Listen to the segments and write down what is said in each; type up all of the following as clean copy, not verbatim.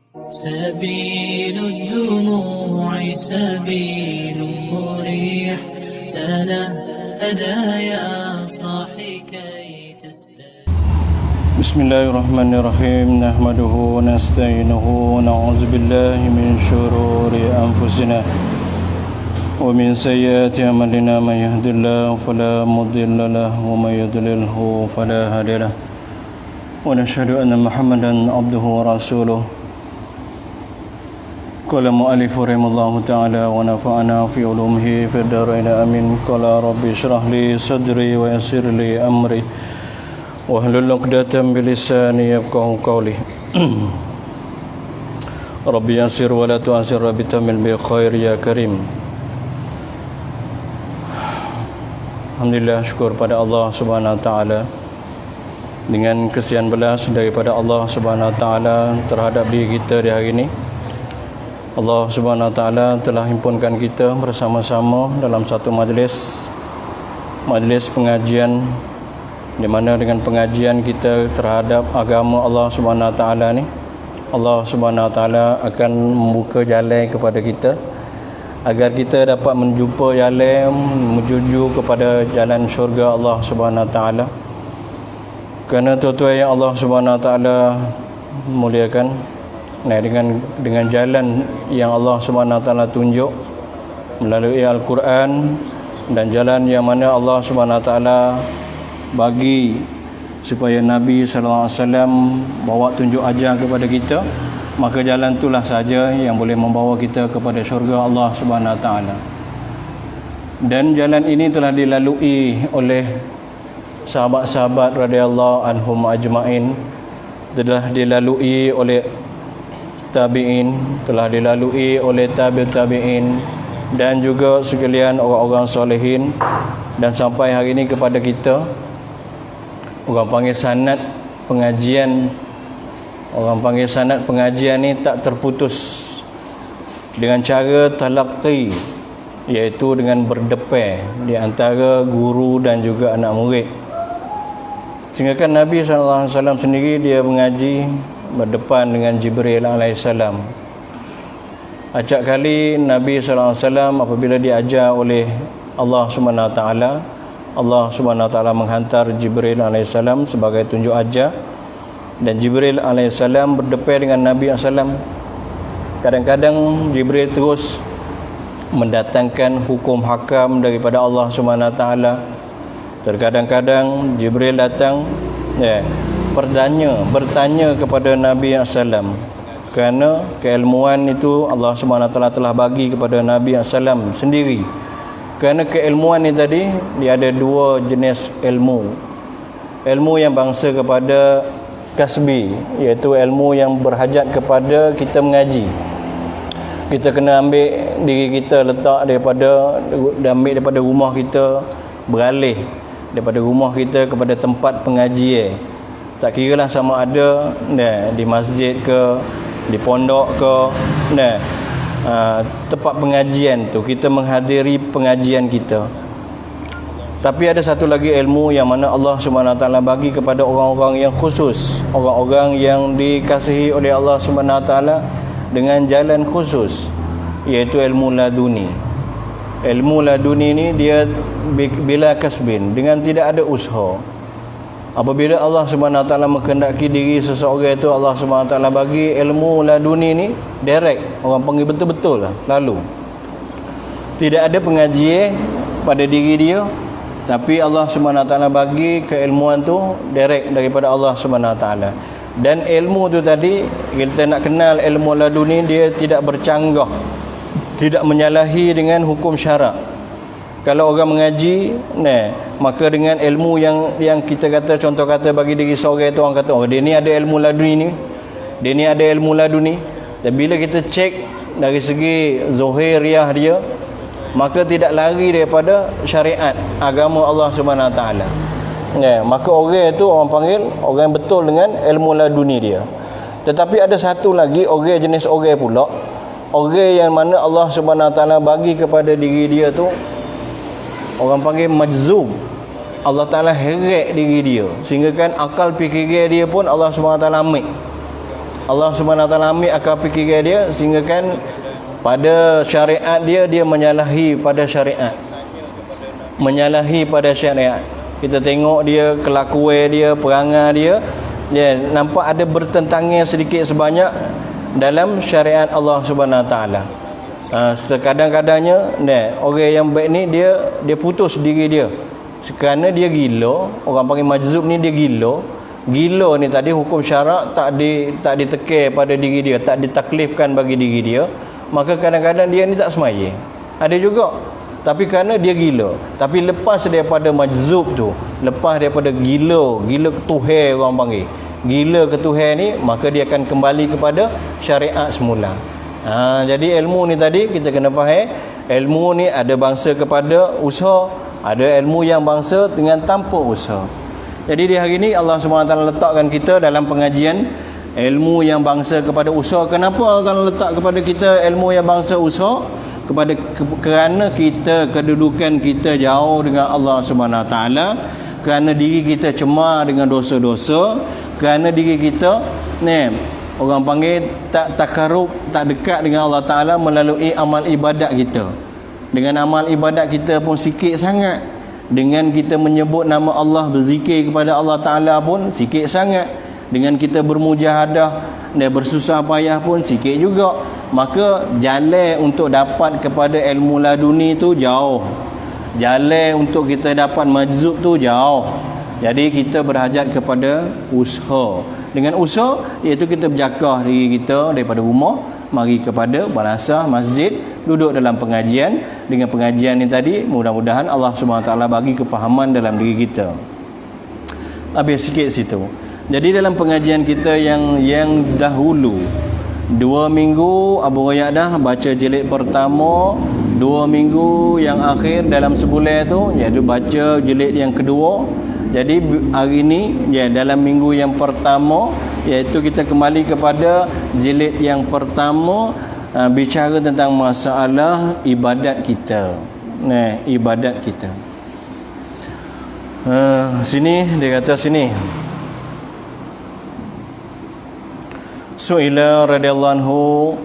سبيل الدموع سبيل مريح تنهدى يا صاحي كي تستريح. بسم الله الرحمن الرحيم نحمده ونستعينه ونعوذ بالله من شرور أنفسنا ومن سيئات أعمالنا من يهد الله فلا مضل له ومن يضلله فلا هادي له ونشهد أن محمدا عبده ورسوله. قال المؤلف رحمه الله تعالى ونفعنا في علومه في الدارين آمين. قال رب اشرح لي صدري ويسر لي أمري واحلل عقدة من لساني يفقهوا قولي. ربي يسر ولا تعسر ربي تمل بخير يا كريم. Alhamdulillah, syukur pada Allah Subhanahu Wa Taala dengan kesian belas daripada Allah Subhanahu Wa Taala terhadap diri kita di hari ini. Allah Subhanahu Wa Taala telah himpunkan kita bersama-sama dalam satu majlis pengajian, di mana dengan pengajian kita terhadap agama Allah Subhanahu Wa Taala ni, Allah Subhanahu Wa Taala akan membuka jalan kepada kita agar kita dapat menjumpa jalan menuju kepada jalan syurga Allah Subhanahu Wa Taala. Kerana tuan-tuan yang Allah Subhanahu Wa Taala muliakan, dengan jalan yang Allah Subhanahu Wa Taala tunjuk melalui Al-Quran dan jalan yang mana Allah Subhanahu Wa Taala bagi supaya Nabi sallallahu alaihi wasallam bawa tunjuk ajar kepada kita, maka jalan itulah saja yang boleh membawa kita kepada syurga Allah Subhanahu Wa Taala. Dan jalan ini telah dilalui oleh sahabat-sahabat radhiyallahu anhum ajmain, telah dilalui oleh tabi'in, telah dilalui oleh tabi'in dan juga sekalian orang-orang solehin, dan sampai hari ini kepada kita. Orang panggil sanad pengajian, ni tak terputus dengan cara talaqi, iaitu dengan berdepan di antara guru dan juga anak murid. Sehingga kan Nabi SAW sendiri dia mengaji berdepan dengan Jibril alaihissalam. Acap kali Nabi SAW apabila diajar oleh Allah Subhanahu Wa Taala, Allah Subhanahu Wa Taala menghantar Jibril alaihissalam sebagai tunjuk ajar, dan Jibril alaihissalam berdepan dengan Nabi SAW. Kadang-kadang Jibril terus mendatangkan hukum hakam daripada Allah Subhanahu Wa Taala. Terkadang-kadang Jibril datang bertanya kepada Nabi SAW, kerana keilmuan itu Allah Subhanahu Wa Taala telah bagi kepada Nabi SAW sendiri. Kerana keilmuan ni tadi dia ada dua jenis ilmu. Ilmu yang bangsa kepada kasbi, iaitu ilmu yang berhajat kepada kita mengaji. Kita kena ambil diri kita, letak daripada rumah kita, beralih daripada rumah kita kepada tempat pengajian. Tak kiralah sama ada di masjid ke, di pondok ke, tempat pengajian tu kita menghadiri pengajian kita. Tapi ada satu lagi ilmu yang mana Allah Subhanahu Wa Taala bagi kepada orang-orang yang khusus, orang-orang yang dikasihi oleh Allah Subhanahu Wa Taala dengan jalan khusus, iaitu ilmu laduni. Ilmu laduni ni dia bila kasbin, dengan tidak ada usaha. Apabila Allah Subhanahu Wa Taala menghendaki diri seseorang itu, Allah Subhanahu Wa Taala bagi ilmu laduni ni direct, orang panggil betul-betul lah, lalu tidak ada pengajian pada diri dia, tapi Allah Subhanahu Wa Taala bagi keilmuan tu direct daripada Allah Subhanahu Wa Taala. Dan ilmu tu tadi, kita nak kenal ilmu laduni, dia tidak bercanggah, tidak menyalahi dengan hukum syarak. Kalau orang mengaji, maka dengan ilmu yang kita kata, contoh kata bagi diri seorang itu, orang kata, oh dia ni ada ilmu laduni ni, dia ni ada ilmu laduni. Dan bila kita cek dari segi zahiriah dia, maka tidak lari daripada syariat agama Allah Subhanahu Wa Taala. Maka orang itu orang panggil orang yang betul dengan ilmu laduni dia. Tetapi ada satu lagi orang, jenis orang pula, orang yang mana Allah Subhanahu Wa Taala bagi kepada diri dia tu, orang panggil majzub. Allah Ta'ala heret diri dia, sehingga kan akal fikiran dia pun Allah SWT ambil. Allah Subhanahu Wa Taala ambil akal fikiran dia sehingga kan pada syariat dia menyalahi pada syariat. Menyalahi pada syariat. Kita tengok dia kelakuan dia, perangai dia, nampak ada bertentangnya sedikit sebanyak dalam syariat Allah Subhanahu Wa Taala. Kadang-kadangnya orang yang baik ni dia putus diri dia kerana dia gila. Orang panggil majzub ni dia gila. Gila ni tadi hukum syarak tak ditekan pada diri dia, tak ditaklifkan bagi diri dia. Maka kadang-kadang dia ni tak semaya. Ada juga, tapi kerana dia gila. Tapi lepas daripada majzub tu, lepas daripada gila ketuhan orang panggil, gila ketuhan ni, maka dia akan kembali kepada syariat semula. Jadi ilmu ni tadi kita kena faham, ilmu ni ada bangsa kepada usaha, ada ilmu yang bangsa dengan tanpa usaha. Jadi di hari ni Allah SWT letakkan kita dalam pengajian ilmu yang bangsa kepada usaha. Kenapa Allah Ta'ala letak kepada kita ilmu yang bangsa usaha? Kerana kita, kedudukan kita jauh dengan Allah Subhanahu Wa Taala, kerana diri kita cemar dengan dosa-dosa, kerana diri kita orang panggil tak takarub, tak dekat dengan Allah Ta'ala melalui amal ibadat kita. Dengan amal ibadat kita pun sikit sangat. Dengan kita menyebut nama Allah, berzikir kepada Allah Ta'ala pun sikit sangat. Dengan kita bermujahadah dan bersusah payah pun sikit juga. Maka jalan untuk dapat kepada ilmu laduni tu jauh. Jalan untuk kita dapat majzub tu jauh. Jadi kita berhajat kepada usaha. Dengan usaha iaitu kita berjakah diri kita daripada rumah, mari kepada balasah masjid, duduk dalam pengajian. Dengan pengajian ni tadi, mudah-mudahan Allah SWT bagi kefahaman dalam diri kita. Habis sikit situ. Jadi dalam pengajian kita yang dahulu, 2 minggu Abu Royak dah baca jilid pertama, 2 minggu yang akhir dalam sebulan tu iaitu baca jilid yang kedua. Jadi hari ni dalam minggu yang pertama iaitu kita kembali kepada jilid yang pertama, bicara tentang masalah ibadat kita. Ibadat kita. Sini dia kata sini. Su'ila radhiyallahu anhu,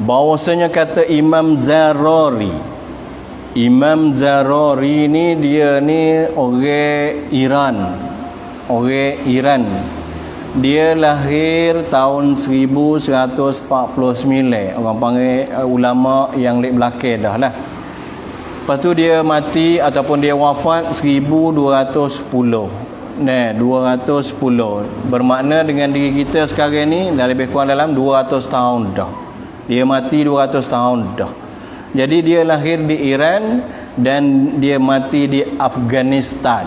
bahwasanya kata Imam Zarari ni dia ni orang Iran. Dia lahir tahun 1149. Orang panggil ulama yang lek belakang dah lah. Lepas tu dia mati ataupun dia wafat 1210. 210. Bermakna dengan diri kita sekarang ni dah lebih kurang dalam 200 tahun dah. Dia mati 200 tahun dah. Jadi dia lahir di Iran dan dia mati di Afghanistan.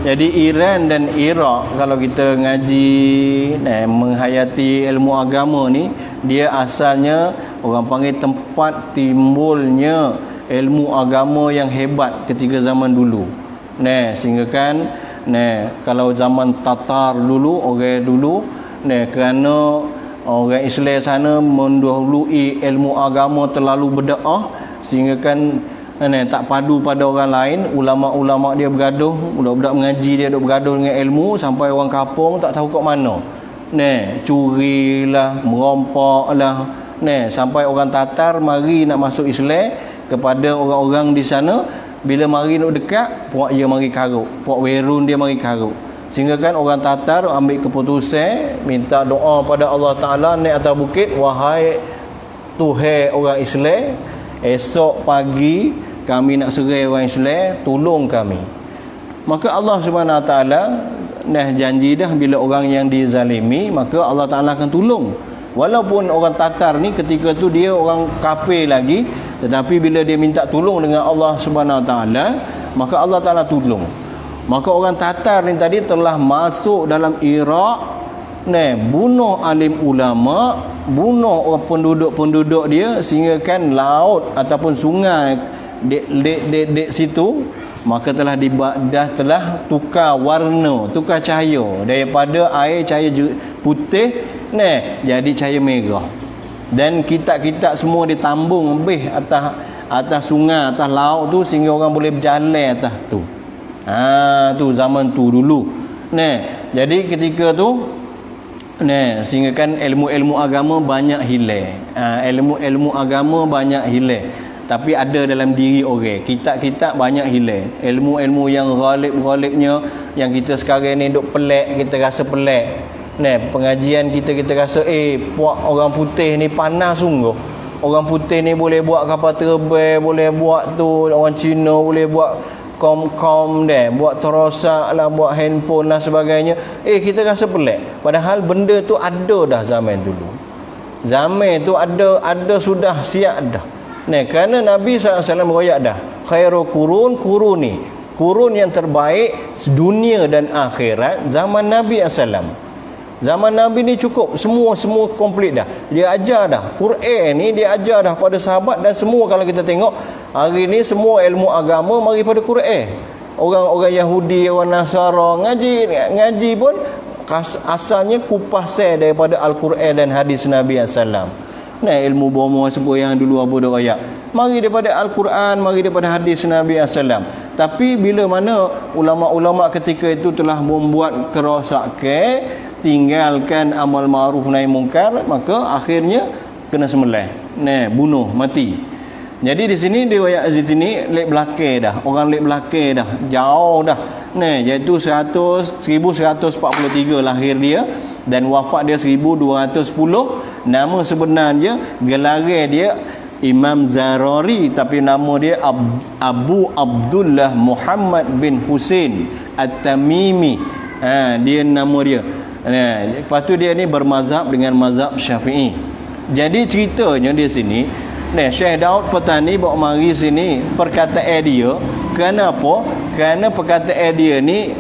Jadi Iran dan Iraq, kalau kita ngaji menghayati ilmu agama ni, dia asalnya orang panggil tempat timbulnya ilmu agama yang hebat ketika zaman dulu. Sehingga kan kalau zaman Tatar dulu, orang dulu kerana orang Islam sana mendahului ilmu agama terlalu berdakwah, sehingga kan tak padu pada orang lain. Ulama-ulama dia bergaduh, budak-budak mengaji dia duk bergaduh dengan ilmu, sampai orang kampung tak tahu kat mana. Curilah, merompaklah. Sampai orang Tatar mari nak masuk Islam kepada orang-orang di sana. Bila mari nak dekat, puak dia mari karuk, puak Werun dia mari karuk. Sehingga kan orang Tatar ambil keputusan minta doa pada Allah Ta'ala naik atas bukit, wahai Tuhan orang Islam, esok pagi kami nak serai orang Islam, tolong kami. Maka Allah Subhanahu Wa Ta'ala dah janji dah, bila orang yang dizalimi maka Allah Ta'ala akan tolong. Walaupun orang Tatar ni ketika tu dia orang kafir lagi, tetapi bila dia minta tolong dengan Allah Subhanahu Wa Ta'ala, maka Allah Ta'ala tolong. Maka orang Tatar ni tadi telah masuk dalam Iraq, bunuh alim ulama, bunuh orang penduduk-penduduk dia, sehingga kan laut ataupun sungai dek situ maka telah tukar warna, tukar cahaya daripada air cahaya putih jadi cahaya merah. Dan kitab-kitab semua ditambung lebih atas sungai, atas laut tu, sehingga orang boleh berjalan atas tu. Tu zaman tu dulu. Jadi ketika tu Sehingga kan ilmu-ilmu agama banyak hilang. Ilmu-ilmu agama banyak hilang. Tapi ada dalam diri orang. Kitab-kitab banyak hilang. Ilmu-ilmu yang ghalib-ghalibnya, yang kita sekarang ni duk pelik, kita rasa pelik. Pengajian kita rasa puak orang putih ni panas sungguh. Orang putih ni boleh buat kapal terbang, boleh buat tu, orang Cina boleh buat kom buat terosak lah, buat handphone lah sebagainya. Kita rasa pelik. Padahal benda tu ada dah zaman dulu. Zaman tu ada sudah siap dah. Kerana Nabi SAW royak dah. Khairul kuruni. Kurun yang terbaik dunia dan akhirat zaman Nabi SAW. Zaman Nabi ni cukup, semua komplit dah. Dia ajar dah. Quran ni dia ajar dah pada sahabat, dan semua kalau kita tengok hari ni semua ilmu agama mari pada Quran. Orang Yahudi, orang Nasara ngaji pun asalnya kupasan daripada Al-Quran dan hadis Nabi SAW. Ilmu bomo sebut yang dulu apa dah royak. Mari daripada Al-Quran, mari daripada hadis Nabi SAW. Tapi bila mana ulama-ulama ketika itu telah membuat kerosakan, tinggalkan amal ma'ruf nahi mungkar, maka akhirnya kena sembelih, bunuh mati. Jadi di sini riwayat di sini lek belakang dah, orang lek belakang dah, jauh dah. Iaitu 1143 lahir dia dan wafat dia 1210. Nama sebenarnya, gelar dia Imam Zarari, tapi nama dia Abu Abdullah Muhammad bin Husain At-Tamimi. Dia nama dia. Lepas tu dia ni bermazhab dengan mazhab Syafi'i. Jadi ceritanya di sini, Syekh Daud Petani bawa mari sini perkataan dia. Kenapa? Kerana perkataan dia ni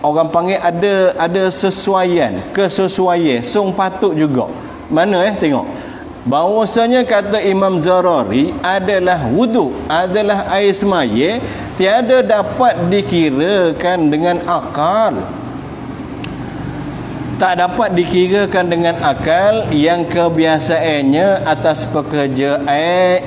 orang panggil ada kesesuaian, sung patut juga. Mana tengok. Bahawasanya kata Imam Zarari adalah wudu, adalah air semaya, tiada dapat dikirakan dengan akal. Tak dapat dikirakan dengan akal yang kebiasaannya atas pekerjaan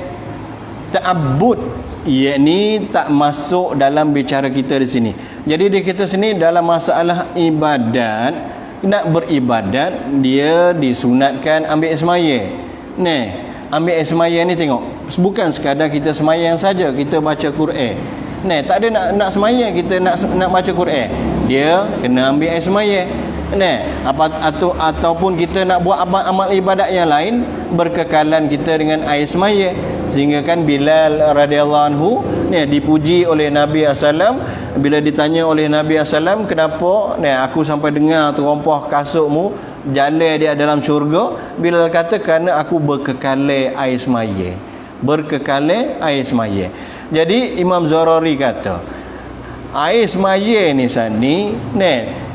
ta'abbud, yakni tak masuk dalam bicara kita di sini. Jadi di kita sini dalam masalah ibadat, nak beribadat dia disunatkan ambil semaya. Ambil semaya ni tengok, bukan sekadar kita semayang saja, kita baca Quran. Tak ada nak semaya kita nak baca Quran, dia kena ambil semaya. Ataupun kita nak buat amal ibadat yang lain, berkekalan kita dengan air semaya. Sehingga kan Bilal radhiyallahu anhu dipuji oleh Nabi SAW. Bila ditanya oleh Nabi SAW, kenapa aku sampai dengar terompah kasutmu, jalan dia dalam syurga, Bilal kata kerana aku berkekalan air semaya. Berkekalan air semaya. Jadi Imam Zarari kata air semaya ni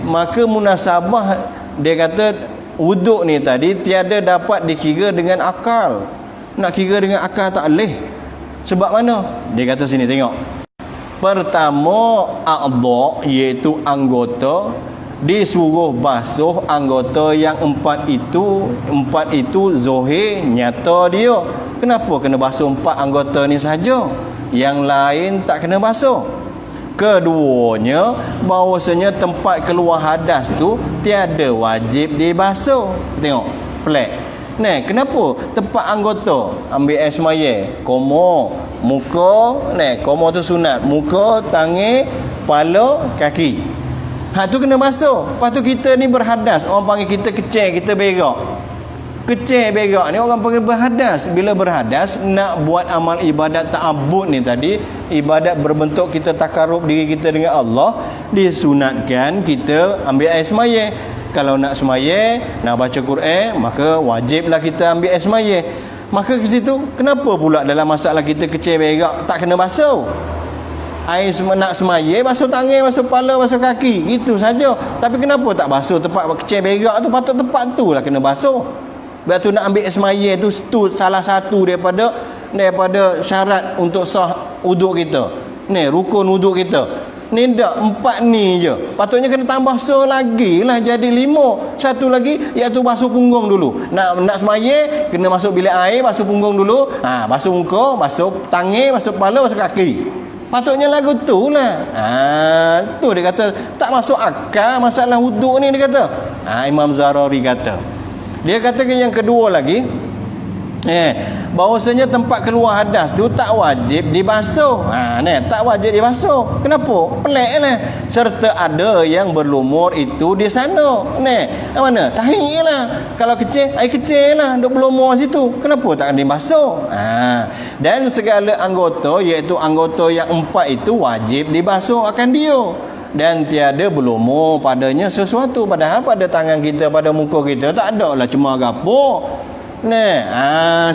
maka munasabah, dia kata wuduk ni tadi tiada dapat dikira dengan akal. Nak kira dengan akal tak boleh. Sebab mana? Dia kata sini tengok. Pertama, a'dha, iaitu anggota, disuruh basuh anggota yang empat itu zahir nyata dia. Kenapa kena basuh 4 anggota ni saja? Yang lain tak kena basuh. Keduanya, bahawasanya tempat keluar hadas tu tiada wajib dibasuh. Tengok, pelik. Kenapa? Tempat anggota ambil air semaya, komo, muka, komo tu sunat, muka, tangan, kepala, kaki. Tu kena basuh. Lepas tu kita ni berhadas, orang panggil kita kecil, kita berak. Kecil berak ni orang panggil berhadas. Bila berhadas, nak buat amal ibadat ta'abbud ni tadi, ibadat berbentuk kita takarrub diri kita dengan Allah, disunatkan kita ambil air semaya. Kalau nak semaya, nak baca Quran, maka wajiblah kita ambil air semaya. Maka ke situ, kenapa pula dalam masalah kita kecil berak tak kena basuh? Air nak semaya, basuh tangan, basuh kepala, basuh kaki, gitu saja. Tapi kenapa tak basuh tempat kecil berak tu? Patut tempat tu lah kena basuh. Sebab tu nak ambil semaya tu salah satu daripada syarat untuk sah wuduk kita. Rukun wuduk kita. Tak 4 ni je. Patutnya kena tambah lagi lah, jadi 5. Satu lagi iaitu basuh punggung dulu. Nak semaya kena masuk bilik air, basuh punggung dulu. Basuh muka, basuh tangan, basuh kepala, basuh kaki. Patutnya lagu tu lah. Tu dia kata tak masuk akal masalah wuduk ni, dia kata. Imam Zarari kata. Dia katakan yang kedua lagi, bahawasanya tempat keluar hadas tu tak wajib dibasuh. Tak wajib dibasuh. Kenapa? Peliklah. Serta ada yang berlumur itu di sana. Mana? Tahi lah. Kalau kecil, air kecil lah duk berlumur situ. Kenapa tak dibasuh? Dan segala anggota, iaitu anggota yang 4 itu wajib dibasuh akan dia. Dan tiada berlumur padanya sesuatu. Padahal pada tangan kita, pada muka kita tak ada lah cuma gapuk.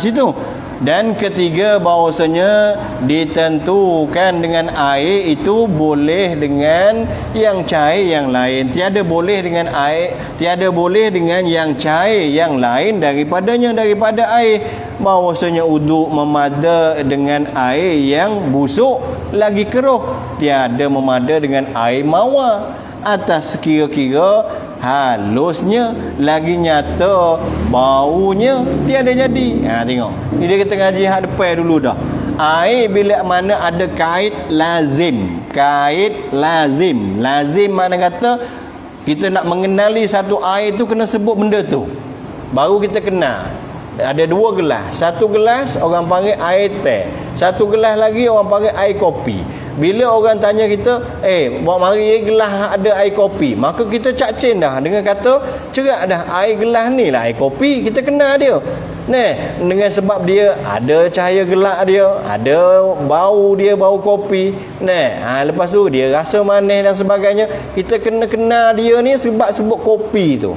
Situ. Dan ketiga, bahawasanya ditentukan dengan air itu boleh dengan yang cair yang lain. Tiada boleh dengan air, tiada boleh dengan yang cair yang lain daripada air. Bahawasanya uduk memada dengan air yang busuk lagi keruh, tiada memada dengan air mawar atas kira-kira halusnya lagi nyata baunya tiada jadi. Tengok, ni dia kata ngaji hak depan dulu dah. Air bila mana ada kait lazim. Lazim makna kata kita nak mengenali satu air tu kena sebut benda tu, baru kita kenal. Ada 2 gelas. Satu gelas orang panggil air teh, satu gelas lagi orang panggil air kopi. Bila orang tanya kita, bawa mari gelas ada air kopi, maka kita cakcin dah dengan kata cerak dah, air gelas ni lah air kopi. Kita kenal dia. Dengan sebab dia ada cahaya gelap dia, ada bau dia, bau kopi. Lepas tu dia rasa manis dan sebagainya. Kita kena kenal dia ni sebab sebut kopi tu.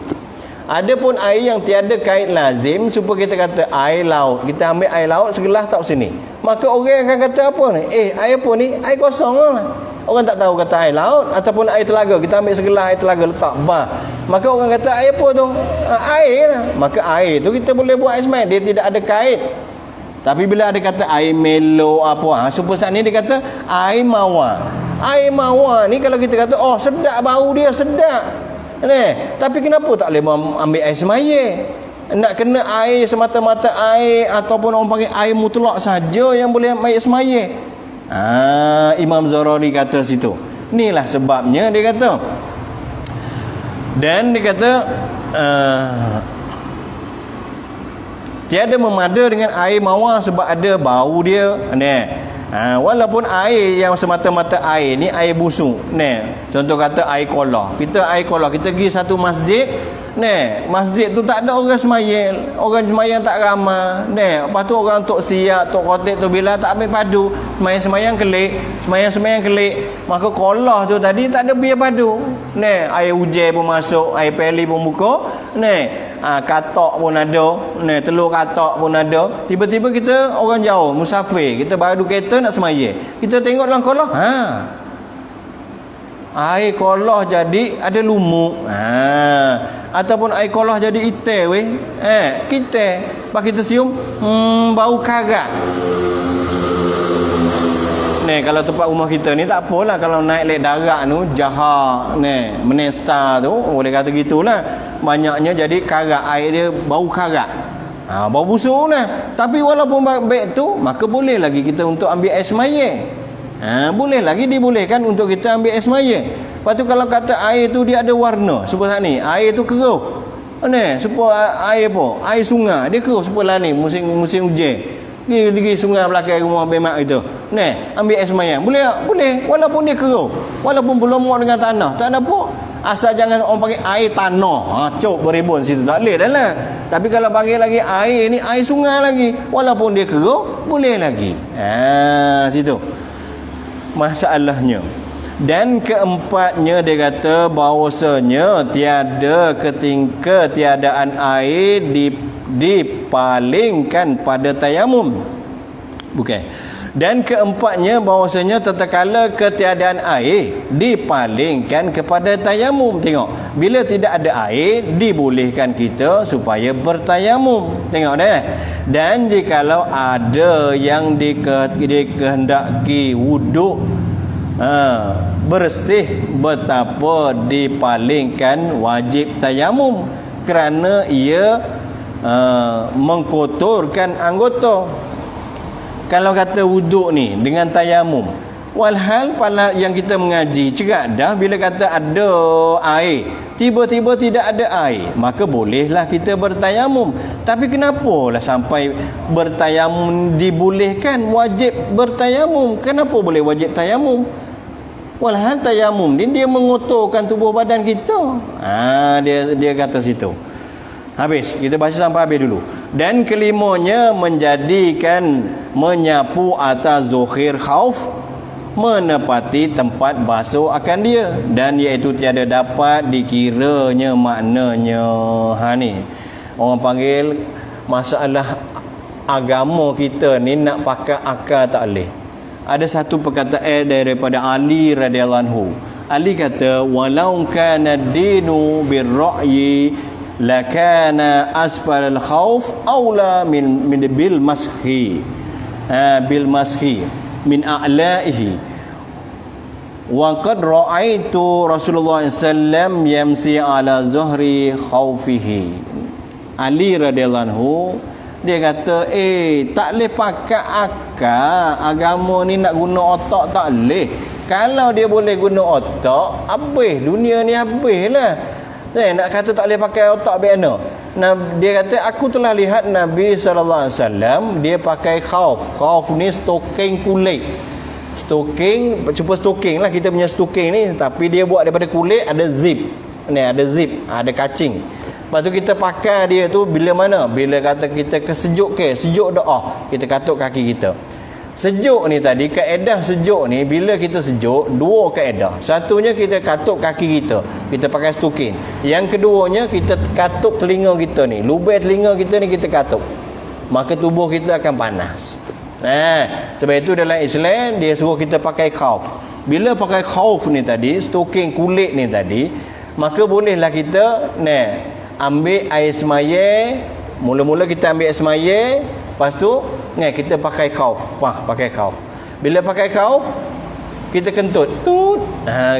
Adapun air yang tiada kait lazim, supaya kita kata air laut, kita ambil air laut segelas tak sini, maka orang akan kata apa ni? Air apa ni? Air kosong lah. Orang tak tahu kata air laut ataupun air telaga. Kita ambil segelas air telaga letak maka orang kata air apa tu? Air lah. Maka air tu kita boleh buat air semai, dia tidak ada kait. Tapi bila ada kata air melo apa, supaya saat ni dia kata air mawar. Air mawar ni kalau kita kata sedap, bau dia sedap. Tapi kenapa tak boleh ambil air semaya? Nak kena air semata-mata air ataupun orang panggil air mutlak saja yang boleh ambil air semaya. Imam Zarari kata situ. Inilah sebabnya dia kata. Dan dia kata tiada memada dengan air mawar sebab ada bau dia. Walaupun air yang semata-mata air ni air busuk. Contoh kata air kolah. Kita pergi satu masjid, masjid tu tak ada orang semayang. Orang semayang tak ramai. Lepas tu orang tok siap, tok khotik tu bila tak ambil padu, semayang kelik, semayang kelik. Maka kolah tu tadi tak ada biar padu. Air hujan pun masuk, air peli pun buka. Katak pun ada, telur katak pun ada. Tiba-tiba kita orang jauh, musafir, kita baru kereta nak semaya, kita tengok dalam kolah, air kolah jadi ada lumuk, ataupun air kolah jadi hitam kita pas kita cium bau karat. Kalau tempat rumah kita ni tak apalah, kalau naik lek darat tu jahat menesta tu boleh kata gitulah, banyaknya jadi karat, air dia bau karat, bau busuk lah. Tapi walaupun baik tu, maka boleh lagi kita untuk ambil air semaya. Boleh lagi dibolehkan untuk kita ambil air semaya. Lepas tu kalau kata air tu dia ada warna, supaya ni air tu keruh, supaya air apa, air sungai dia keruh, supaya lah ni musim hujan pergi sungai belakang rumah bemak itu, ambil air semayang boleh tak? Boleh, walaupun dia keruh, walaupun belum muat dengan tanah, tak ada apa, asal jangan orang panggil air tanah, cok beribun situ tak boleh dah lah. Tapi kalau panggil lagi air ni air sungai lagi, walaupun dia keruh boleh lagi. Situ masalahnya. Dan keempatnya dia kata bahawasanya tiada ketiadaan air dipalingkan pada tayamum. Bukan. Dan keempatnya bahawasanya tatkala ketiadaan air dipalingkan kepada tayamum. Tengok, bila tidak ada air dibolehkan kita supaya bertayamum. Tengok dah. Dan jikalau ada yang dikehendaki wuduk bersih, betapa dipalingkan wajib tayamum, kerana ia mengkotorkan anggota. Kalau kata wuduk ni dengan tayamum, Walhal pada yang kita mengaji cerak dah bila kata ada air, tiba-tiba tidak ada air, maka bolehlah kita bertayamum. Tapi kenapalah sampai bertayamum dibolehkan, wajib bertayamum? Kenapa boleh wajib tayamum? Walhal tayamum ni dia mengotorkan tubuh badan kita. Dia kata situ. Habis, kita baca sampai habis dulu. Dan kelimanya menjadikan menyapu atas zuhir khauf, menepati tempat basuh akan dia, dan iaitu tiada dapat dikiranya maknanya. Ni orang panggil masalah agama kita ni nak pakai akal tak boleh. Ada satu perkataan daripada Ali radhiyallahu anhu. Ali kata, walau kana dinu birra'yi lakana asfal al-khauf aula min bil mashi min a'laihi. Wa qad ra'aitu Rasulullah sallam yamsi ala zuhri khaufihi. Ali radhiyallahu anhu dia kata, tak boleh pakai akal. Agama ni nak guna otak tak boleh. Kalau dia boleh guna otak, habis dunia ni habis lah. Nak kata tak boleh pakai otak biasa. Nah, dia kata aku telah lihat Nabi SAW dia pakai khauf. Khauf ni stoking kulit. Stoking, cuba stoking lah, kita punya stoking ni, tapi dia buat daripada kulit, ada zip. Ni ada zip, ada kacing. Lepas tu kita pakai dia tu bila mana? Bila kata kita sejuk doa, kita katuk kaki kita. Sejuk ni tadi, kaedah sejuk ni, bila kita sejuk, dua kaedah. Satunya kita katuk kaki kita, kita pakai stoking. Yang keduanya kita katuk telinga kita ni, lubang telinga kita ni kita katuk. Maka tubuh kita akan panas. Sebab itu dalam Islam dia suruh kita pakai khauf. Bila pakai khauf ni tadi, stoking kulit ni tadi, maka bolehlah kita ambil air semaya. Mula-mula kita ambil air semaya, lepas tu kita pakai khauf. Pakai khauf. Bila pakai khauf, kita kentut.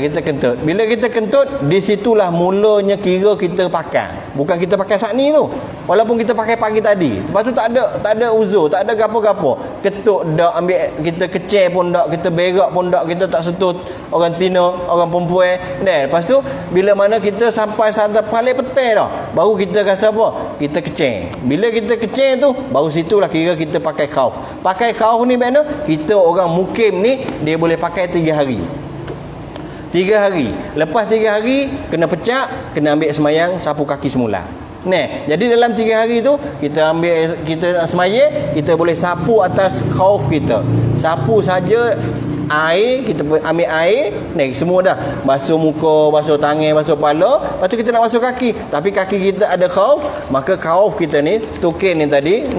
Kita kentut. Bila kita kentut, di situlah mulanya kira kita pakai. Bukan kita pakai saat ni tu. Walaupun kita pakai pagi tadi. Lepas tu tak ada uzur, tak ada gapo-gapo. Ketuk dak, ambil kita kecil pun dak, kita berak pun dak, kita tak sentuh orang tina, orang perempuan. Lepas tu bila mana kita sampai paling petang dah, baru kita rasa apa? Kita kecil. Bila kita kecil tu, baru situlah kira kita pakai khauf. Pakai khauf ni mana? Kita orang mukim ni dia boleh pakai 3 hari. 3 hari. Lepas 3 hari kena pecah, kena ambil semayang, sapu kaki semula. Jadi dalam 3 hari tu kita semaya, kita boleh sapu atas khauf kita. Sapu saja air, kita ambil air, semua dah. Basuh muka, basuh tangan, basuh kepala. Lepas tu kita nak basuh kaki. Tapi kaki kita ada khauf, maka khauf kita ni, stokin ni tadi,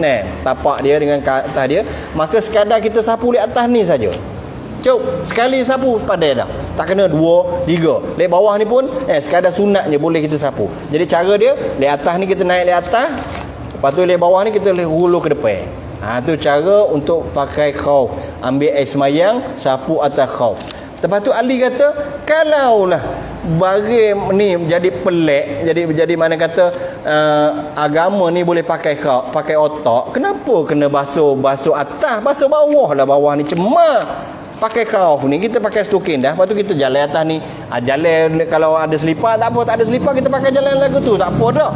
tapak dia dengan atas dia, maka sekadar kita sapu di atas ni saja. Cuk, sekali sapu pandai dah. Tak kena 2, 3. Lek bawah ni pun sekadar sunat je boleh kita sapu. Jadi cara dia, lek atas ni kita naik lek atas, lepas tu lek bawah ni kita hulur ke depan. Tu cara untuk pakai khauf. Ambil air semayang, sapu atas khauf. Lepas tu Ali kata, kalaulah bagi ni jadi pelik, jadi mana kata agama ni boleh pakai khauf, pakai otak, kenapa kena basuh atas, basuh bawah lah, bawah ni cemar. Pakai khauf ni kita pakai stoking dah. Lepas tu kita jalan atas ni. Jalan kalau ada selipar tak apa, tak ada selipar kita pakai jalan lagu tu tak apa dah.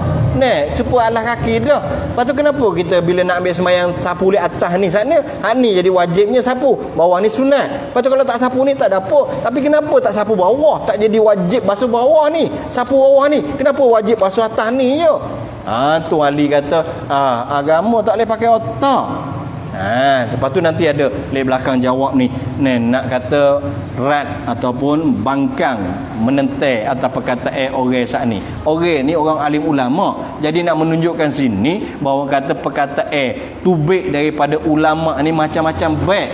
Supaya alas kaki dah. Lepas tu kenapa kita bila nak ambil semayang sapu di atas ni sana, ni jadi wajibnya sapu. Bawah ni sunat. Lepas tu kalau tak sapu ni tak ada apa. Tapi kenapa tak sapu bawah? Tak jadi wajib basuh bawah ni. Sapu bawah ni. Kenapa wajib basuh atas ni je? Tu Ali kata, agama tak boleh pakai otak. Lepas tu nanti ada di belakang jawab ni, nak kata rat ataupun bangkang menentai atas perkataan orang saat ni. Orang ni orang alim ulama. Jadi nak menunjukkan sini bahawa kata perkataan tubik daripada ulama ni macam-macam baik.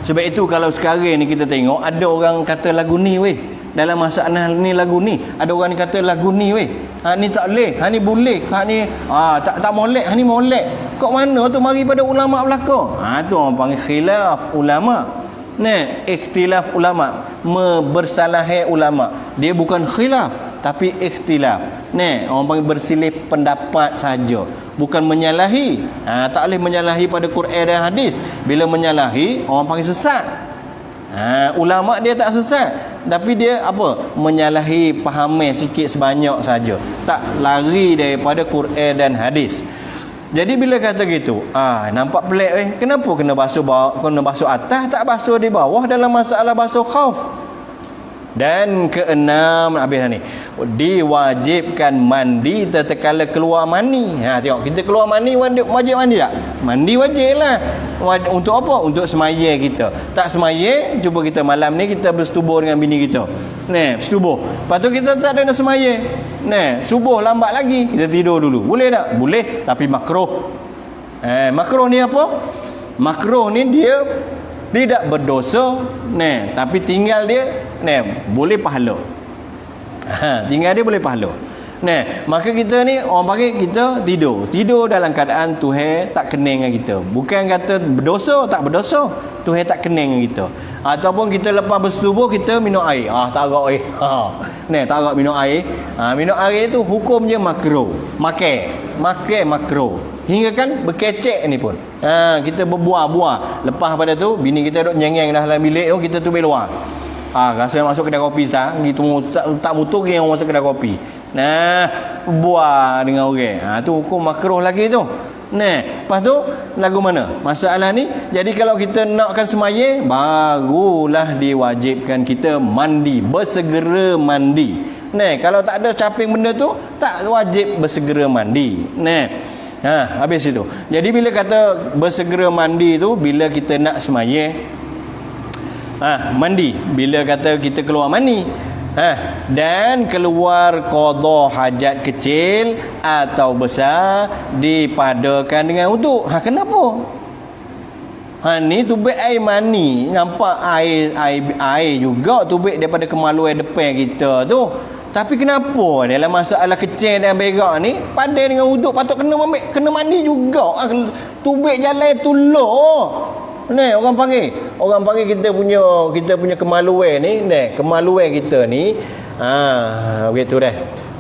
Sebab itu kalau sekarang ni kita tengok ada orang kata lagu ni dalam masalah ni lagu ni, ada orang ni kata lagu ni ni tak boleh, ni boleh, ni tak molek, ni molek. Kok mana tu mari pada ulama belaka? Tu orang panggil khilaf ulama. Ikhtilaf ulama, bersalahi ulama. Dia bukan khilaf tapi ikhtilaf. Orang panggil bersilih pendapat saja, bukan menyalahi. Tak boleh menyalahi pada Quran dan hadis. Bila menyalahi orang panggil sesat. Ulama dia tak sesat, tapi dia apa? Menyalahi pahaman sikit sebanyak saja. Tak lari daripada Quran dan hadis. Jadi bila kata gitu, nampak pelik kenapa kena basuh atas, tak basuh di bawah dalam masalah basuh khauf? Dan keenam, habis dah ni, diwajibkan mandi tatkala keluar mani. Tengok, kita keluar mani wajib mandi tak? Mandi wajib lah. Untuk apa? Untuk semaya kita. Tak semaya, cuba kita malam ni kita bersetubuh dengan bini kita. Bersetubuh. Lepas tu kita tak ada nak semaya. Subuh lambat lagi, kita tidur dulu. Boleh tak? Boleh, tapi makruh. Makruh ni apa? Makruh ni dia tidak berdosa, tapi tinggal dia boleh pahala. Tinggal dia boleh pahala. Maka kita ni orang panggil kita tidur dalam keadaan Tuhan tak kening dengan kita. Bukan kata berdosa, tak berdosa, Tuhan tak kening dengan kita. Ataupun kita lepas bersetubuh kita minum air. Tak agak air. Tak agak minum air. Minum air tu hukumnya makruh. Makan makruh. Hingga kan berkecek ni pun. Kita berbuah-buah. Lepas pada tu bini kita duduk nyeng-nyeng dalam bilik tu, kita tubik luar. Rasa masuk kedai kopi sekarang, gitu tak mutuk yang masuk kedai kopi. Buah dengan orang. Tu hukum makruh lagi tu. Lepas tu lagu mana? Masalah ni, jadi kalau kita nakkan semaya, barulah diwajibkan kita mandi, bersegera mandi. Kalau tak ada caping benda tu, tak wajib bersegera mandi. Habis itu. Jadi bila kata bersegera mandi tu, bila kita nak semaya, mandi bila kata kita keluar mani, dan keluar qada hajat kecil atau besar dipadakan dengan wuduk. Kenapa? Ni tubik air mani, nampak air juga tubik daripada kemaluan depan kita tu. Tapi kenapa dalam masalah kecil dan berak ni padan dengan wuduk patut kena mandi juga. Tubik jalan tulur. Orang panggil kita punya kemaluan ni, kemaluan kita ni begitu dah.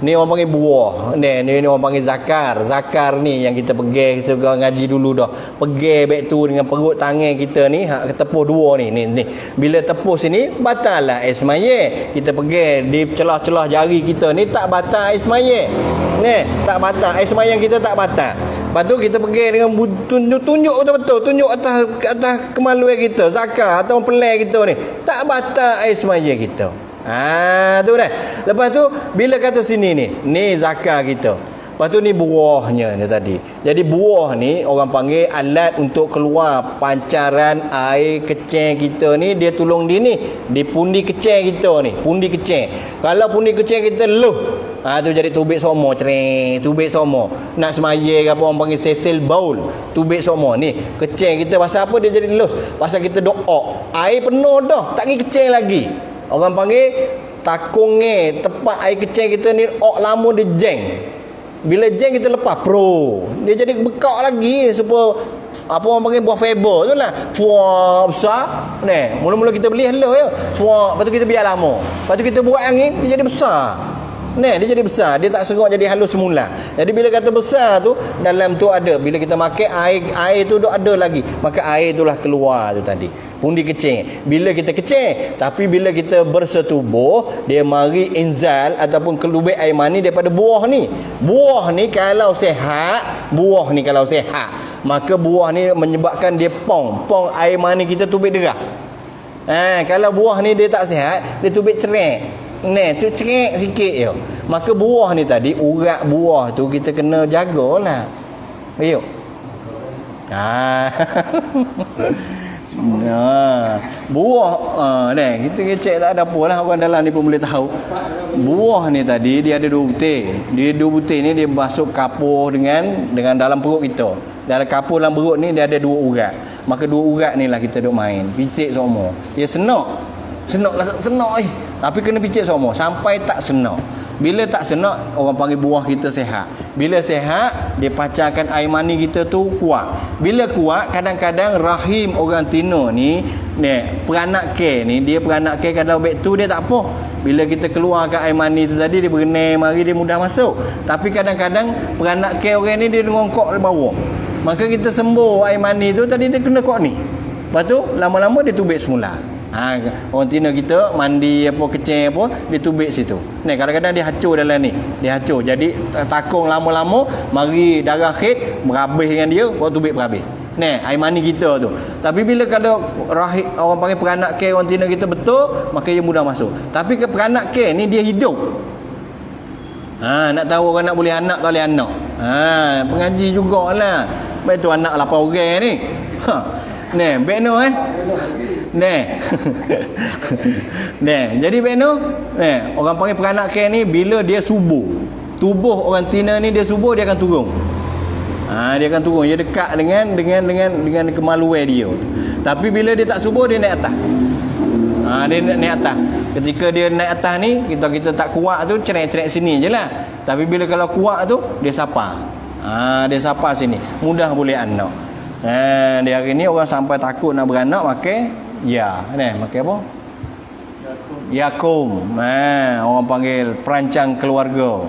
Ni orang panggil buah. Ni orang panggil zakar. Zakar ni yang kita pegang, kita ngaji dulu dah. Pegang baik tu dengan perut tangan kita ni, tepuh dua ni. Bila tepuh sini batal lah air semaya. Kita pegang di celah-celah jari kita ni tak batal air semaya. Tak batal air semaya kita, tak batal. Lepas tu kita pegang dengan tunjuk betul-betul, tunjuk atas kemaluan kita, zakar atau pelai kita ni, tak batal air semaya kita. Tu dah. Lepas tu bila kata sini ni zakar kita. Lepas tu ni buahnya ni tadi. Jadi buah ni orang panggil alat untuk keluar pancaran air kecil kita ni, dia tolong di pundi kecil kita ni, pundi kecil. Kalau pundi kecil kita tu jadi tubik somo, tubik somo. Nak semaya ke apa orang panggil sesil baul, tubik somo ni kecil kita. Pasal apa dia jadi pasal kita doa. Air penuh dah, tak kecil lagi. Orang panggil takungnya tepat air kecil kita ni lama dia jeng. Bila jeng kita lepas dia jadi bekak lagi supaya apa orang panggil buah fiber tu lah. Fuah besar. Mula-mula kita beli hello ya. Fuah, lepas tu kita biar lama. Lepas tu kita buat angin, dia jadi besar. Dia jadi besar, dia tak serok jadi halus semula. Jadi bila kata besar tu, dalam tu ada, bila kita makan air tu ada lagi, maka air itulah keluar tu tadi. Pundi kecil. Bila kita kecil, tapi bila kita bersetubuh, dia mari inzal ataupun kelubik air mani daripada buah ni. Buah ni kalau sihat, maka buah ni menyebabkan dia pong air mani kita tubik derah. Kalau buah ni dia tak sihat, dia tubik cerek. Tu cerik sikit je. Maka buah ni tadi, urat buah tu kita kena jagalah. Ayuk. Buah kita kecek tak ada apalah, orang dalam ni pun boleh tahu. Buah ni tadi dia ada dua butir. Dia dua butir ni dia masuk kapur dengan dalam perut kita. Dalam kapur dalam perut ni dia ada dua urat. Maka dua urat ni lah kita duk main. Picit semua. Dia senok tapi kena picit semua sampai tak senak. Bila tak senak, orang panggil buah kita sihat. Bila sihat, dia pacarkan air mani kita tu kuat. Bila kuat, kadang-kadang rahim orang tino ni peranak ke ni, dia peranak ke kalau baik tu dia tak apa. Bila kita keluarkan air mani tu tadi, dia berenang mari, dia mudah masuk. Tapi kadang-kadang peranak ke orang ni dia ngongkok di bawah. Maka kita sembuh air mani tu tadi, dia kena kok ni. Lepas tu lama-lama dia tubik semula. Orang Tina kita mandi apa kecil apa dia tubik situ. Ni kadang-kadang dia hacur dalam ni. Dia hacur. Jadi takung lama-lama mari darah khid berhabis dengan dia, baru tubik berhabis. Ni air mani kita tu. Tapi bila kalau rahim orang panggil peranak ke orang Tina kita betul, maka dia mudah masuk. Tapi ke peranak ke ni dia hidup. Nak tahu orang nak boleh anak tak boleh anak. Pengaji jugalah. Baik tu anak 8 orang ni. Ni, baik no Ni. Ni, jadi baik no. Ni, orang panggil peranak ke ni bila dia subuh. Tubuh orang Tina ni dia subuh dia akan turun. Dia akan turun, dia dekat dengan kemaluan dia. Tapi bila dia tak subuh dia naik atas. Dia naik atas. Ketika dia naik atas ni, kita tak kuat tu cerek-cerek sini je lah. Tapi bila kalau kuat tu dia sapa. Dia sapa sini. Mudah boleh anak. Dia hari ni orang sampai takut nak beranak makan makan apa? Yakum. Orang panggil perancang keluarga.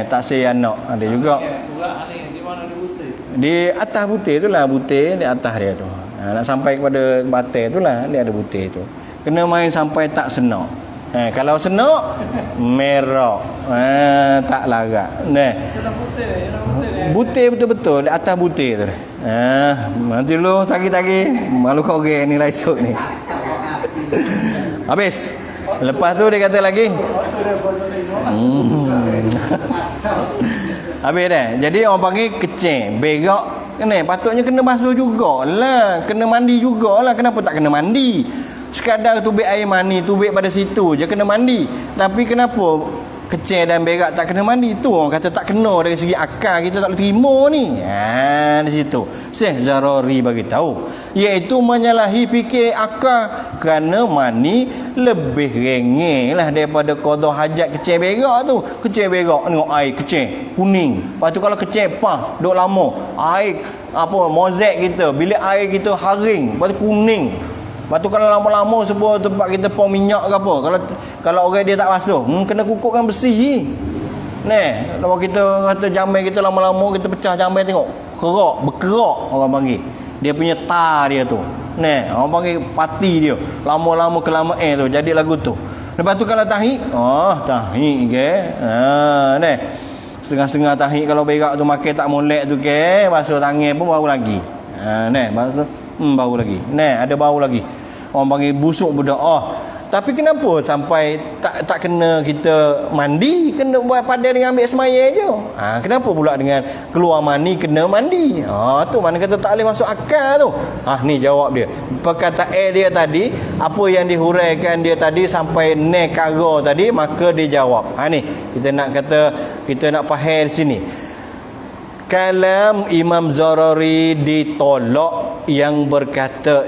Tak say anak. Ada juga. Di atas butir tu lah, butir di atas dia tu. Nak sampai kepada batai tu lah, dia ada butir tu. Kena main sampai tak senak. Kalau senak merah. Tak larat. Butir betul-betul di atas butir tu. Nanti lu tagi-tagi malu kau orang ni lah esok ni. Habis. Lepas tu dia kata lagi. Habis dah. Jadi orang panggil kecil, berak. Patutnya kena basuh jugalah, kena mandi jugalah. Kenapa tak kena mandi? Sekadar tubik air mani, tubik pada situ je kena mandi. Tapi kenapa kecil dan berak tak kena mandi? Tu orang kata tak kena dari segi akal, kita tak boleh terima ni. Di situ Syekh Zarari bagi tahu, iaitu menyalahi fikir akal, kerana mani lebih ringan lah daripada qada hajat kecil berak tu. Kecil berak tengok air kecil kuning, lepas tu kalau kecil pah duk lama air apa mozaik kita, bila air kita haring lepas tu kuning. Lepas tu kalau lama-lama sebuah tempat kita pom minyak ke apa, kalau orang dia tak basuh, kena kukukkan bersih. Kalau kita kata jamai kita lama-lama kita pecah jamai, tengok berkerak orang panggil. Dia punya tar dia tu. Orang panggil pati dia. Lama-lama kelamaan tu jadi lagu tu. Lepas tu kalau tahi, tahi ke. Setengah-setengah tahi kalau berak tu makan tak molek tu ke, basuh tangan pun baru lagi. Basuh bau lagi. Ada bau lagi. Orang panggil busuk budak. Tapi kenapa sampai tak kena kita mandi, kena buat pada dengan ambil semaya je? Kenapa pula dengan keluar mani kena mandi? Tu mana kata tak boleh masuk akal tu. Ni jawab dia. Perkataan dia tadi, apa yang dihuraikan dia tadi sampai nekara tadi, maka dia jawab. Ni kita nak faham sini. Kalam Imam Zarari ditolak yang berkata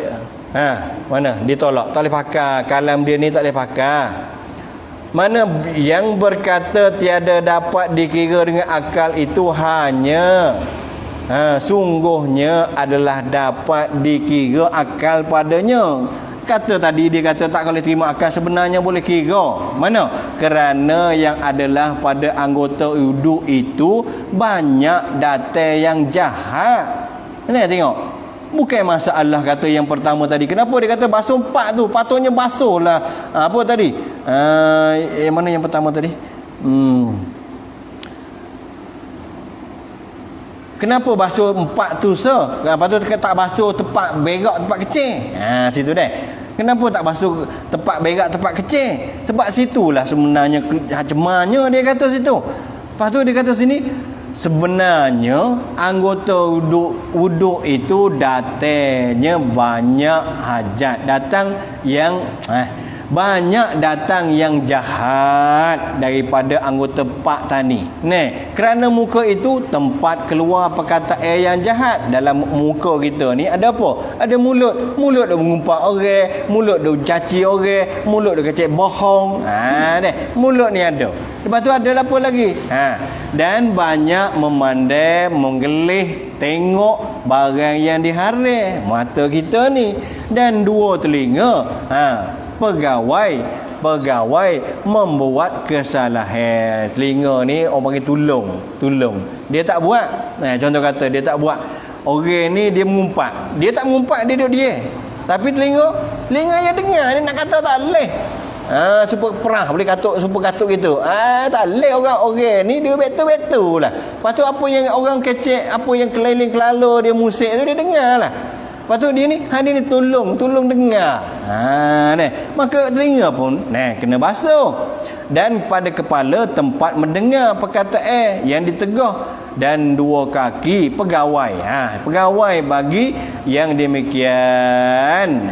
mana ditolak, tak boleh pakai kalam dia ni, tak boleh pakai. Mana yang berkata tiada dapat dikira dengan akal itu hanya sungguhnya adalah dapat dikira akal padanya. Kata tadi dia kata tak boleh terima akal, sebenarnya boleh kira. Mana? Kerana yang adalah pada anggota uduk itu banyak data yang jahat. Tengok. Bukan masalah kata yang pertama tadi. Kenapa dia kata basuh 4 tu? Patutnya basuh lah. Apa tadi? Yang mana yang pertama tadi? Kenapa basuh 4 tu Lepas tu tak basuh tempat berak, tempat kecil. Situ dah. Kenapa tak basuh tempat berak, tempat kecil? Sebab situlah sebenarnya cemarnya, dia kata situ. Lepas tu dia kata sini, sebenarnya anggota wuduk itu datangnya banyak hajat. Banyak datang yang jahat daripada anggota pak tani. Kerana muka itu tempat keluar perkataan yang jahat. Dalam muka kita ni ada apa? Ada mulut. Mulut dia mengumpat orang, mulut dia caci orang, mulut dia kecek bohong. Mulut ni ada. Lepas tu ada apa lagi? Dan banyak memandai, menggelih, tengok barang yang diharam. Mata kita ni. Dan 2 telinga. Pegawai membuat kesalahan. Telinga ni orang panggil tolong. Dia tak buat. Contoh kata dia tak buat. Orang ni dia mengumpat. Dia tak mengumpat, dia duduk dia. Tapi telinga Telinga yang dengar ni nak kata tak boleh. Super perah boleh katuk super katuk gitu. Tak boleh orang ni dia betul-betul lah. Lepas tu apa yang orang kecek, apa yang keliling kelala dia musik tu dia dengar lah. Lepas tu dia ni tolong dengar. Ni maka telinga pun kena basuh. Dan pada kepala tempat mendengar perkataan yang ditegah, dan dua kaki pegawai. Pegawai bagi yang demikian.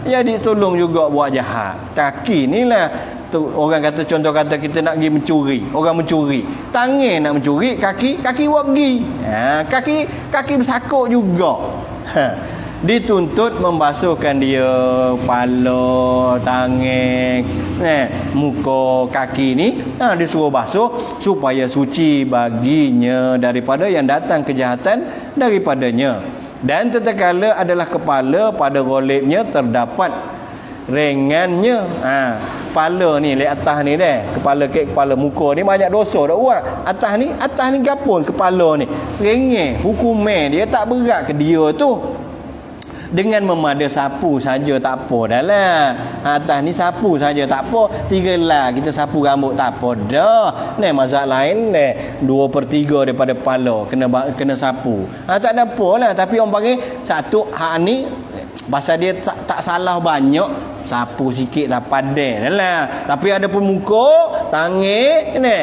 Jadi tolong juga buat jahat. Kaki ni lah tu, orang kata, contoh kata kita nak pergi mencuri, orang mencuri, tangan nak mencuri, kaki buat pergi. Kaki bersakuk juga. Dituntut membasuhkan dia kepala, tangan, muka, kaki ni disuruh basuh supaya suci baginya daripada yang datang kejahatan daripadanya. Dan tatkala adalah kepala pada golibnya terdapat ringannya kepala ni lihat atas ni kepala muka ni banyak dosa dah buat. Atas ni gapun kepala ni ringan, hukumnya dia tak berat ke dia tu. Dengan memada sapu saja tak apa dah lah. Atas ni sapu saja tak apa. 3 lah kita sapu rambut tak apa dah. Ni mazhab lain 2/3 daripada kepala kena sapu. Tak ada apa lah. Tapi orang panggil satu hak ni pasal dia tak salah banyak, sapu sikit tak padan lah. Tapi ada pun muka, tangan ni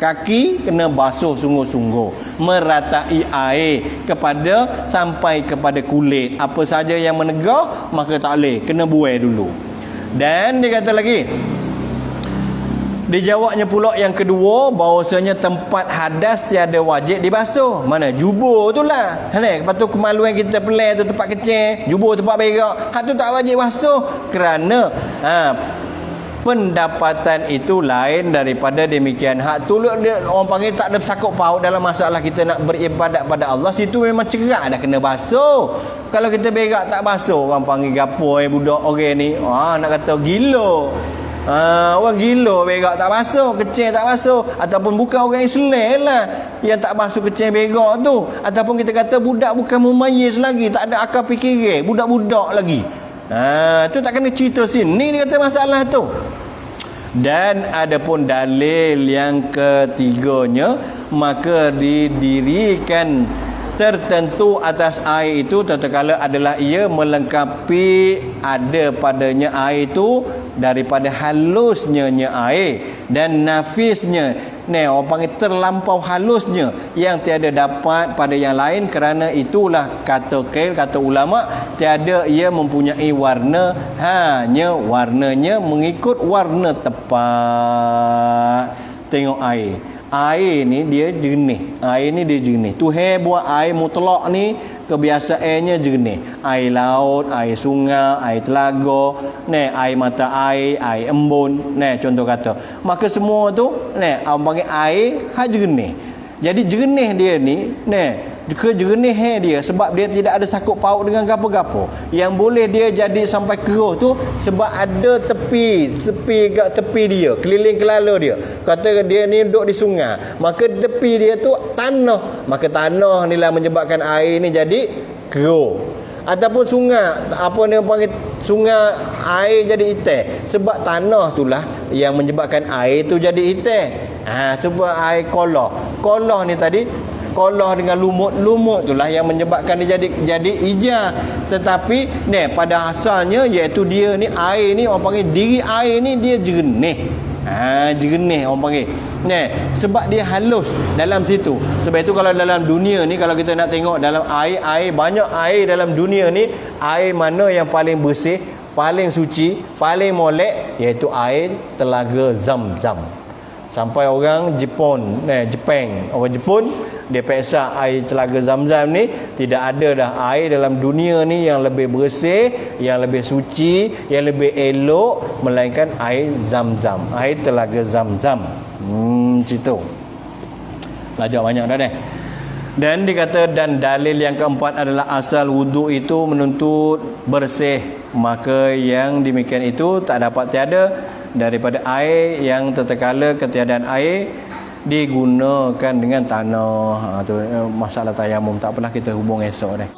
kaki kena basuh sungguh-sungguh, meratai air sampai kepada kulit. Apa saja yang menegah maka tak boleh, kena buai dulu. Dan dia kata lagi, dijawabnya pula yang kedua, bahawasanya tempat hadas tiada wajib dibasuh. Mana jubur tu lah. Lepas tu kemaluan kita pelai tu tempat kecil, jubur tempat berak, hak tu tak wajib basuh kerana pendapatan itu lain daripada demikian. Hak tu orang panggil tak ada sakut paut dalam masalah kita nak beribadat pada Allah. Situ memang cerak dah kena basuh. Kalau kita berak tak basuh, orang panggil gapo budak orang ni nak kata gila. Orang gila berak tak basuh, kecil tak basuh. Ataupun bukan orang Islam lah yang tak basuh kecil berak tu. Ataupun kita kata budak bukan mumayyiz lagi, tak ada akal fikiran, budak-budak lagi. Tu tak kena cerita sini dia kata masalah tu. Dan adapun dalil yang ketiganya, maka didirikan tertentu atas air itu tatkala adalah ia melengkapi ada padanya air itu daripada halusnya air dan nafisnya. Orang panggil terlampau halusnya yang tiada dapat pada yang lain. Kerana itulah kata ulama, tiada ia mempunyai warna, hanya warnanya mengikut warna tepat. Tengok air ni dia jernih. Tuhan buat air mutlak ni kebiasaannya jernih. Air laut, air sungai, air telaga, air mata air embun, contoh kata. Maka semua tu orang panggil air jernih. Jadi jernih dia ni kejernihan dia sebab dia tidak ada sakut paut dengan gapo-gapo. Yang boleh dia jadi sampai keruh tu sebab ada tepi dia, keliling kelala dia. Kata dia ni duduk di sungai, maka tepi dia tu tanah, maka tanah ni lah menyebabkan air ni jadi keruh. Ataupun sungai, apa ni panggil sungai, air jadi hitam sebab tanah itulah yang menyebabkan air tu jadi hitam. Sebab air kolah ni tadi, kolah dengan lumut itulah yang menyebabkan dia jadi hijau. Tetapi pada asalnya iaitu dia ni air ni orang panggil diri air ni dia jernih. Jernih orang panggil. Sebab dia halus dalam situ. Sebab itu kalau dalam dunia ni, kalau kita nak tengok dalam air banyak air dalam dunia ni, air mana yang paling bersih, paling suci, paling molek, iaitu air telaga Zam-Zam. Sampai orang Jepun, orang Jepun dia periksa air telaga Zam-Zam ni, tidak ada dah air dalam dunia ni yang lebih bersih, yang lebih suci, yang lebih elok melainkan air Zam-Zam, air telaga Zam-Zam. Situ belajar banyak dah Dan dikata, dan dalil yang keempat adalah asal wuduk itu menuntut bersih, maka yang demikian itu tak dapat tiada daripada air yang tatkala ketiadaan air digunakan dengan tanah. Tu masalah tayamum, tak apalah kita hubung esok dah.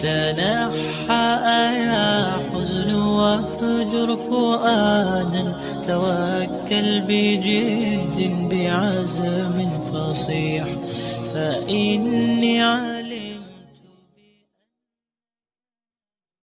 تنحى يا حزن واهجر فؤادا توكل بجد بعزم فصيح فإني علمت